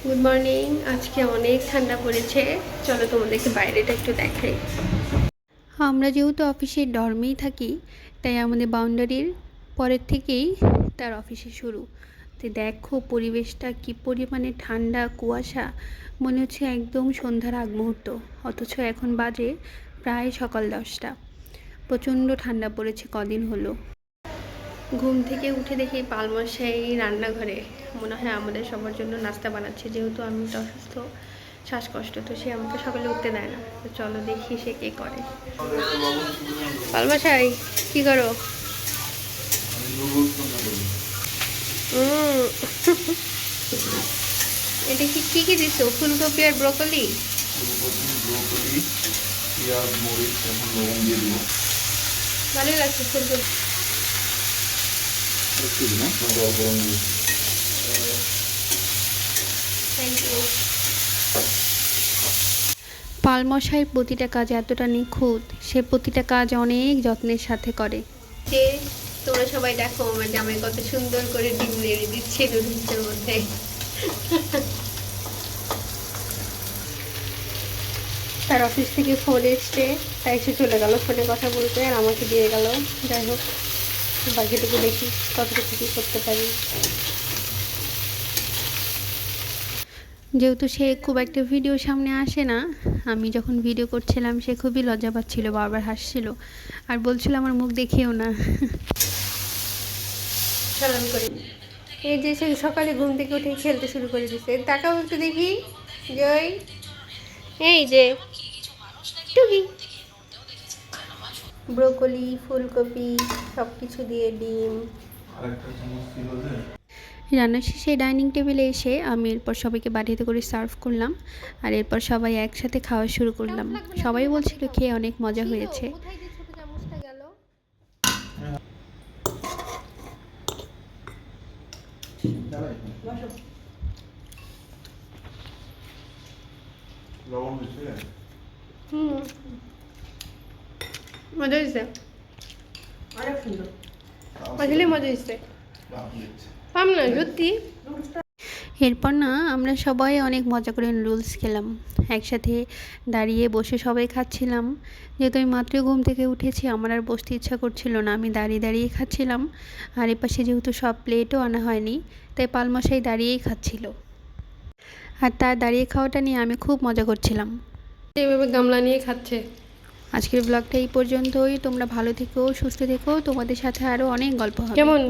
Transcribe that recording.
Good morning. আজকে অনেক ঠান্ডা পড়েছে, চলো তোমাদেরকে বাইরেটা একটু দেখাই। আমরা যেহেতু অফিসের ডর্মেই থাকি, তাই আমাদের বাউন্ডারির পরের থেকেই তার অফিসে শুরু। তো দেখো পরিবেশটা কি পরিমাণে ঠান্ডা, কুয়াশা, মনে হচ্ছে একদম সন্ধ্যার আগ মুহূর্ত, অথচ এখন বাজে প্রায় সকাল 10টা। প্রচণ্ড ঠান্ডা পড়েছে কদিন হলো। ঘুম থেকে উঠে দেখি পালমশাই রান্নাঘরে, মনে হয় আমাদের সবার জন্য নাস্তা বানাচ্ছে। যেহেতু আমি তো অসুস্থ, শ্বাসকষ্ট, তো সে আমাকে সকালে উঠতে দেয় না। তো চলো দেখি সে কে করে। পালমশাই কি করো? এটা কি কি কি দিছো? ফুলকপি আর ব্রকলি? ভালোই লাগছে ফুলকপি। Thank you. পালমশাইয়ের প্রতিটা কাজ এতটা নিখুঁত, সে প্রতিটা কাজ অনেক যত্নের সাথে করে। যে তোমরা সবাই দেখো আমার জামাই কত সুন্দর করে ডিম নেড়ে দিচ্ছে নুডলসের মধ্যে। তার অফিস থেকে ফোন এসছে, তাই সে চলে গেল ফোনে কথা বলতে, আর আমাকে দিয়ে গেল। যাই হোক, বাকিটুকু দেখি কতটুকু কী করতে পারি। যেহেতু সে খুব একটা ভিডিও সামনে আসে না, আমি যখন ভিডিও করছিলাম সে খুবই লজ্জা পাচ্ছিল, বারবার হাসছিল আর বলছিল আমার মুখ দেখিও না। সালাম করি। এই যে সে সকালে ঘুম থেকে উঠে খেলতে শুরু করে দিচ্ছে, তাকাও একটু দেখি। জয়, এই যে টুকি, ব্রোকলি, ফুলকপি সব কিছু দিয়ে ডিম। রান্না শেষে ডাইনিং টেবিলে এসে আমি এরপর সবাইকে বাটিতে করে সার্ভ করলাম, আর এরপর সবাই একসাথে খাওয়া শুরু করলাম। সবাই বলছিল খেয়ে অনেক মজা হয়েছে। মজা হয়েছে, আসলে মজা হয়েছে। পাম না সত্যি। এরপর না আমরা সবাই অনেক মজা করে নুডলস খেলাম, একসাথে দাঁড়িয়ে বসে সবাই খাচ্ছিলাম। যেহেতু আমি মাত্রই ঘুম থেকে উঠেছি, আমার আর বসতে ইচ্ছা করছিল না, আমি দাঁড়িয়ে দাঁড়িয়ে খাচ্ছিলাম। আর এপাশে যেহেতু সব প্লেটও আনা হয়নি, তাই পালমশাই দাঁড়িয়েই খাচ্ছিল, আর তার দাঁড়িয়ে খাওয়াটা নিয়ে আমি খুব মজা করছিলাম। এইভাবে গামলা নিয়ে খাচ্ছে। আজকের ব্লগটা এই পর্যন্তই। তোমরা ভালো থেকো, সুস্থ থেকো, তোমাদের সাথে আরও অনেক গল্প হবে। কেমন?